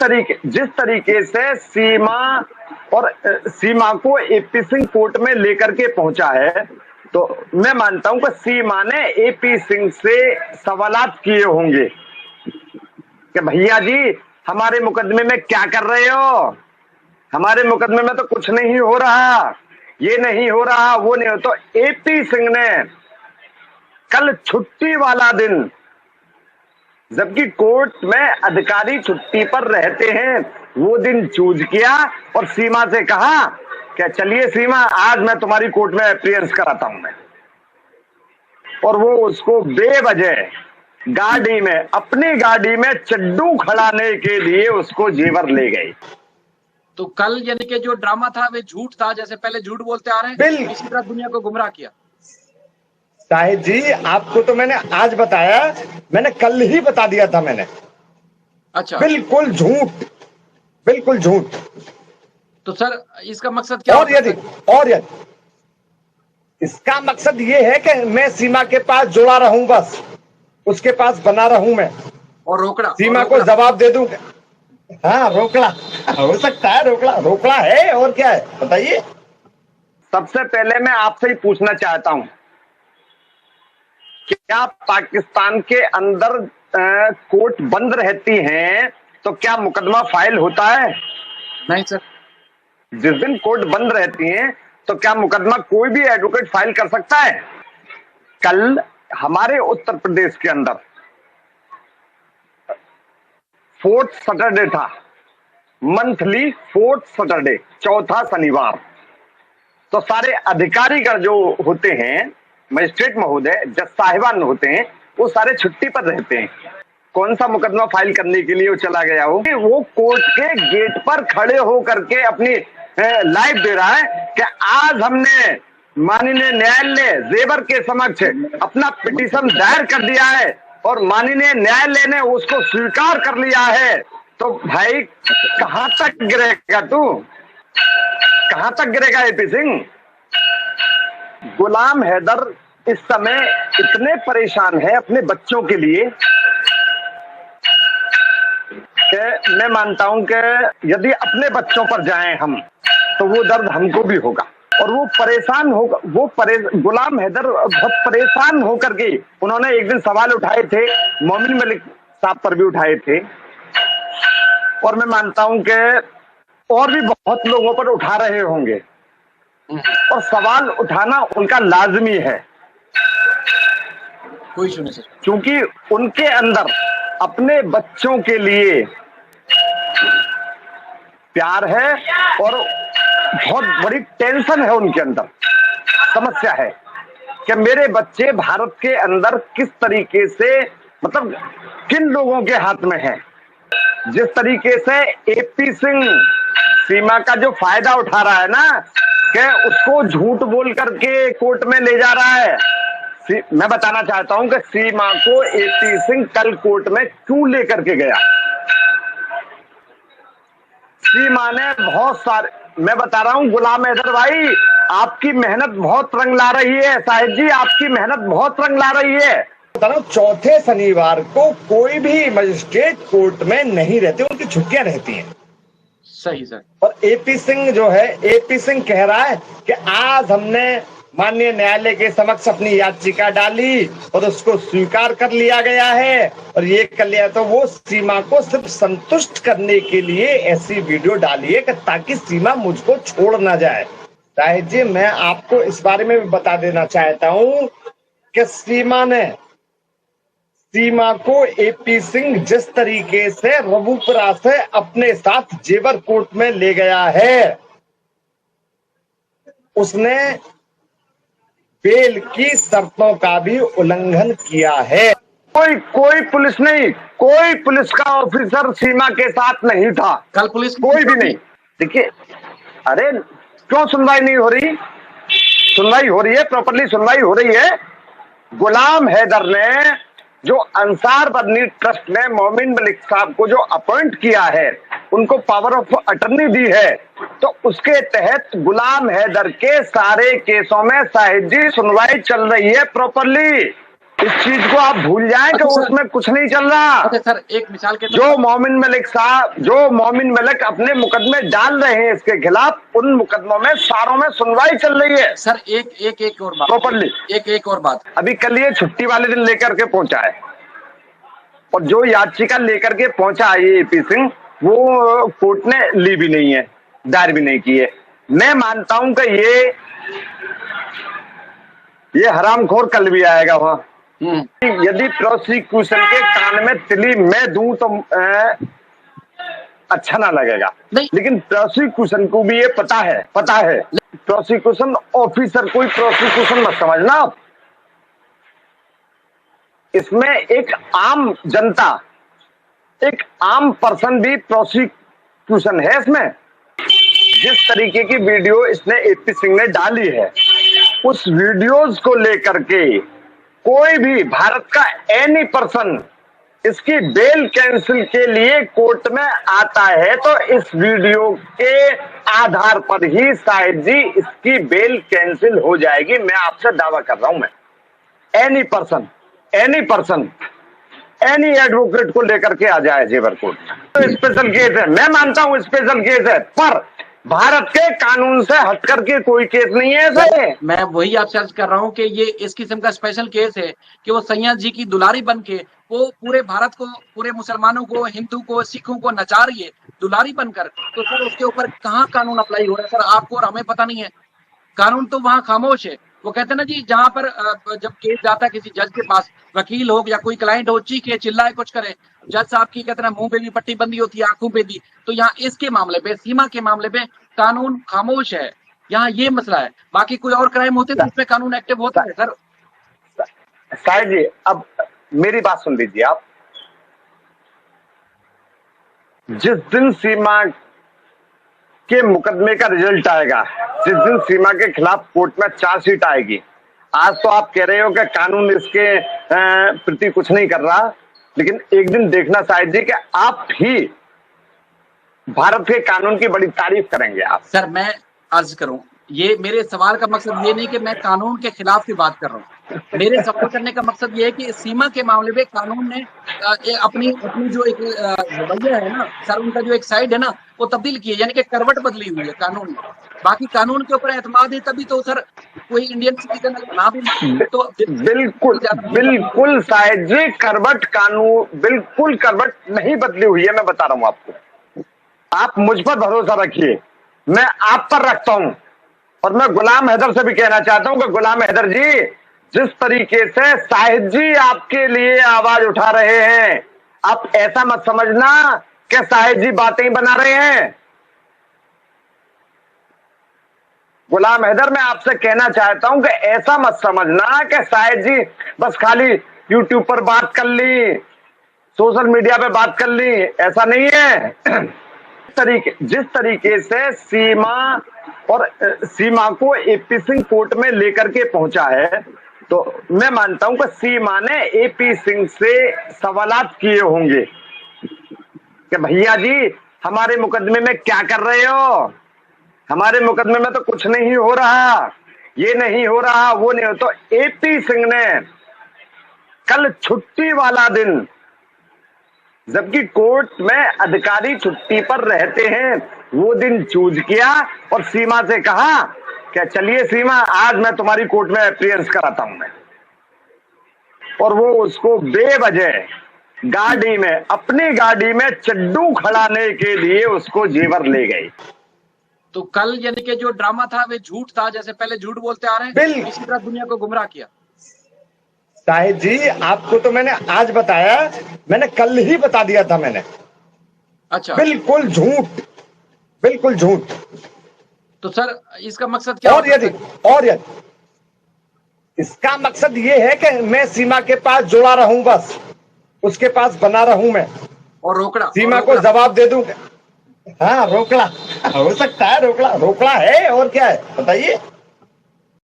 जिस तरीके से सीमा को एपी सिंह कोर्ट में लेकर के पहुंचा है, तो मैं मानता हूं कि सीमा ने एपी सिंह से सवालात किए होंगे कि भैया जी हमारे मुकदमे में क्या कर रहे हो, हमारे मुकदमे में तो कुछ नहीं हो रहा, ये नहीं हो रहा, वो नहीं हो। तो एपी सिंह ने कल छुट्टी वाला दिन, जबकि कोर्ट में अधिकारी छुट्टी पर रहते हैं, वो दिन चूज किया और सीमा से कहा कि चलिए सीमा आज मैं तुम्हारी कोर्ट में अपीयरेंस कराता हूं मैं। और वो उसको बेवजह गाड़ी में, अपनी गाड़ी में चड्डू खड़ाने के लिए उसको जेवर ले गए। तो कल यानी कि जो ड्रामा था वे झूठ था, जैसे पहले झूठ बोलते आ रहे हैं, बिल्कुल इसी तरह दुनिया को गुमराह किया। साहिब जी आपको तो मैंने आज बताया, मैंने कल ही बता दिया था मैंने। अच्छा, बिल्कुल झूठ, बिल्कुल झूठ। तो सर इसका मकसद क्या और यदि इसका मकसद ये है कि मैं सीमा के पास जुड़ा रहूं, बस उसके पास बना रहूं मैं, और रोकड़ा सीमा को जवाब दे दूं। हाँ रोकड़ा हो सकता है, रोकड़ा है, और क्या है बताइए। सबसे पहले मैं आपसे ही पूछना चाहता हूं, क्या पाकिस्तान के अंदर कोर्ट बंद रहती हैं तो क्या मुकदमा फाइल होता है? नहीं सर। जिस दिन कोर्ट बंद रहती हैं तो क्या मुकदमा कोई भी एडवोकेट फाइल कर सकता है? कल हमारे उत्तर प्रदेश के अंदर 4th सैटरडे था, मंथली 4th सैटरडे, चौथा शनिवार। तो सारे अधिकारीगण जो होते हैं, मजिस्ट्रेट महोदय, जज साहिबान होते हैं, वो सारे छुट्टी पर रहते हैं। कौन सा मुकदमा फाइल करने के लिए वो चला गया हो, वो कोर्ट के गेट पर खड़े होकर के अपनी लाइव दे रहा है कि आज हमने माननीय न्यायालय जेवर के समक्ष अपना पिटीशन दायर कर दिया है और माननीय न्यायालय ने उसको स्वीकार कर लिया है। तो भाई कहां तक गिरेगा तू, कहां तक गिरेगा एपी सिंह? गुलाम हैदर इस समय इतने परेशान है अपने बच्चों के लिए कि मैं मानता हूं कि यदि अपने बच्चों पर जाएं हम तो वो दर्द हमको भी होगा। और वो परेशान होगा, गुलाम हैदर बहुत परेशान होकर के, उन्होंने एक दिन सवाल उठाए थे, मोमिन मलिक साहब पर भी उठाए थे, और मैं मानता हूं कि और भी बहुत लोगों पर उठा रहे होंगे, और सवाल उठाना उनका लाजमी है, कोई सुने सर, क्योंकि उनके अंदर अपने बच्चों के लिए प्यार है और बहुत बड़ी टेंशन है उनके अंदर। समस्या है कि मेरे बच्चे भारत के अंदर किस तरीके से, मतलब किन लोगों के हाथ में है। जिस तरीके से एपी सिंह सीमा का जो फायदा उठा रहा है ना, कि उसको झूठ बोल करके कोर्ट में ले जा रहा है। मैं बताना चाहता हूं कि सीमा को एपी सिंह कल कोर्ट में क्यों लेकर के गया। सीमा ने बहुत सारे, मैं बता रहा हूं गुलाम हैदर भाई, आपकी मेहनत बहुत रंग ला रही है, साहिब जी आपकी मेहनत बहुत रंग ला रही है। बता रहा हूं, चौथे शनिवार को कोई भी मजिस्ट्रेट कोर्ट में नहीं रहते, उनकी छुट्टियां रहती हैं। सही सर। और एपी सिंह जो है, एपी सिंह कह रहा है कि आज हमने माननीय न्यायालय के समक्ष अपनी याचिका डाली और उसको स्वीकार कर लिया गया है और ये कर लिया, तो वो सीमा को सिर्फ संतुष्ट करने के लिए ऐसी वीडियो डाली है कि ताकि सीमा मुझको छोड़ ना जाए। साहिब जी मैं आपको इस बारे में भी बता देना चाहता हूं कि सीमा को एपी सिंह जिस तरीके से रबूपुरा से अपने साथ जेवर कोर्ट में ले गया है, उसने बेल की शर्तों का भी उल्लंघन किया है। कोई पुलिस नहीं, कोई पुलिस का ऑफिसर सीमा के साथ नहीं था, कल पुलिस कोई भी नहीं। देखिए, अरे क्यों सुनवाई नहीं हो रही? सुनवाई हो रही है, प्रॉपरली सुनवाई हो रही है। गुलाम हैदर ने जो अंसार बदनी ट्रस्ट ने मोमिन मलिक साहब को जो अपॉइंट किया है, उनको पावर ऑफ अटर्नी दी है, तो उसके तहत गुलाम हैदर के सारे केसों में साहिब जी सुनवाई चल रही है प्रॉपरली। इस चीज को आप भूल जाएं कि उसमें कुछ नहीं चल रहा। अच्छा सर, एक मिसाल के जो मोमिन मलिक साहब, जो मोमिन मलिक अपने मुकदमे डाल रहे हैं इसके खिलाफ, उन मुकदमों में सारों में सुनवाई चल रही है सर। एक और बात प्रॉपरली। एक और बात, अभी कल ये छुट्टी वाले दिन लेकर के पहुंचा है, और जो याचिका लेकर के पहुंचा है ये एपी सिंह, वो कोर्ट ने ली भी नहीं है, दायर भी नहीं की है। मैं मानता हूं कि ये हरामखोर कल भी आएगा वहां। यदि प्रोसिक्यूशन के कान में तिली मैं दूं तो अच्छा ना लगेगा, लेकिन प्रोसिक्यूशन को भी ये पता है प्रोसिक्यूशन ऑफिसर कोई प्रोसिक्यूशन मत समझना आप। इसमें एक आम जनता, एक आम पर्सन भी प्रोसिक्यूशन है इसमें। जिस तरीके की वीडियो इसने एपी सिंह ने डाली है, उस वीडियोस को लेकर के कोई भी भारत का एनी पर्सन इसकी बेल कैंसिल के लिए कोर्ट में आता है तो इस वीडियो के आधार पर ही शायद जी इसकी बेल कैंसिल हो जाएगी। मैं आपसे दावा कर रहा हूं। मैं एनी पर्सन एनी एडवोकेट को लेकर के आ जाए जेवर कोर्ट में, तो स्पेशल केस है। मैं मानता हूं स्पेशल केस है, पर भारत के कानून से हटकर के कोई केस नहीं है ऐसे। मैं वही आपसे अर्ज कर रहा हूं कि ये इस किस्म का स्पेशल केस है कि वो सैयद जी की दुलारी बन के वो पूरे भारत को, पूरे मुसलमानों को, हिंदू को, सिखों को नचा रही है दुलारी बनकर। तो सर उसके ऊपर कहाँ कानून अप्लाई हो रहा है सर? आपको और हमें पता नहीं है। कानून तो वहां खामोश है। वो कहते हैं ना जी, जहां पर जब केस जाता है किसी जज के पास, वकील हो या कोई क्लाइंट हो, चीखे चिल्लाए कुछ करे, जज साहब की कहते हैं मुंह पे भी पट्टी बंदी होती है, आंखों पे भी। तो यहाँ इसके मामले पे, सीमा के मामले पे कानून खामोश है। यहाँ ये मसला है। बाकी कोई और क्राइम होते तो इसमें कानून एक्टिव होता है सर। साहिब जी, अब मेरी बात सुन लीजिए आप। जिस दिन सीमा के मुकदमे का रिजल्ट आएगा, जिस दिन सीमा के खिलाफ कोर्ट में चार्जशीट आएगी, आज तो आप कह रहे हो कि कानून इसके प्रति कुछ नहीं कर रहा, लेकिन एक दिन देखना शायद जी कि आप ही भारत के कानून की बड़ी तारीफ करेंगे आप। सर मैं अर्ज करूं, ये मेरे सवाल का मकसद ये नहीं कि मैं कानून के खिलाफ की बात कर रहा हूँ। मेरे सवाल करने का मकसद ये है कि सीमा के मामले में कानून ने अपनी जो एक रवैया है ना सर, उनका जो एक साइड है ना, वो तब्दील की है, यानी कि करवट बदली हुई है कानून में। बाकी कानून के ऊपर एतमाद है तभी तो सर कोई इंडियन सिटीजन ना भी तो बिल्कुल शायद जी करवट कानून बिल्कुल करवट नहीं बदली हुई है। मैं बता रहा हूं आपको, आप मुझ पर भरोसा रखिए, मैं आप पर रखता हूं। और मैं गुलाम हैदर से भी कहना चाहता हूं कि गुलाम हैदर जी, जिस तरीके से शाहिद जी आपके लिए आवाज उठा रहे हैं, आप ऐसा मत समझना कि शाहिद जी बातें ही बना रहे हैं। गुलाम हैदर, मैं आपसे कहना चाहता हूं कि ऐसा मत समझना कि शाहिद जी बस खाली यूट्यूब पर बात कर ली, सोशल मीडिया पे बात कर ली, ऐसा नहीं है। जिस तरीके से सीमा को एपी सिंह कोर्ट में लेकर के पहुंचा है, तो मैं मानता हूं कि सीमा ने एपी सिंह से सवालात किए होंगे कि भैया जी हमारे मुकदमे में क्या कर रहे हो, हमारे मुकदमे में तो कुछ नहीं हो रहा, ये नहीं हो रहा, वो नहीं हो। तो एपी सिंह ने कल छुट्टी वाला दिन, जबकि कोर्ट में अधिकारी छुट्टी पर रहते हैं, वो दिन चूज किया और सीमा से कहा कि चलिए सीमा, आज मैं तुम्हारी कोर्ट में अपीयरेंस कराता हूं मैं। और वो उसको बेवजह गाड़ी में, अपनी गाड़ी में चड्डू खड़ाने के लिए उसको जेवर ले गई। तो कल यानी कि जो ड्रामा था वो झूठ था, जैसे पहले झूठ बोलते आ रहे हैं, इसी तरह दुनिया को गुमराह किया। शाहिद जी, आपको तो मैंने आज बताया, मैंने कल ही बता दिया था मैंने। अच्छा, बिल्कुल झूठ, बिल्कुल झूठ। तो सर इसका मकसद क्या? और यदि इसका मकसद ये है कि मैं सीमा के पास जुड़ा रहूं, बस उसके पास बना रहूं मैं, और रोकड़ा, सीमा को जवाब दे दूं। हाँ, रोकड़ा हो सकता है, रोकड़ा है, और क्या है बताइए।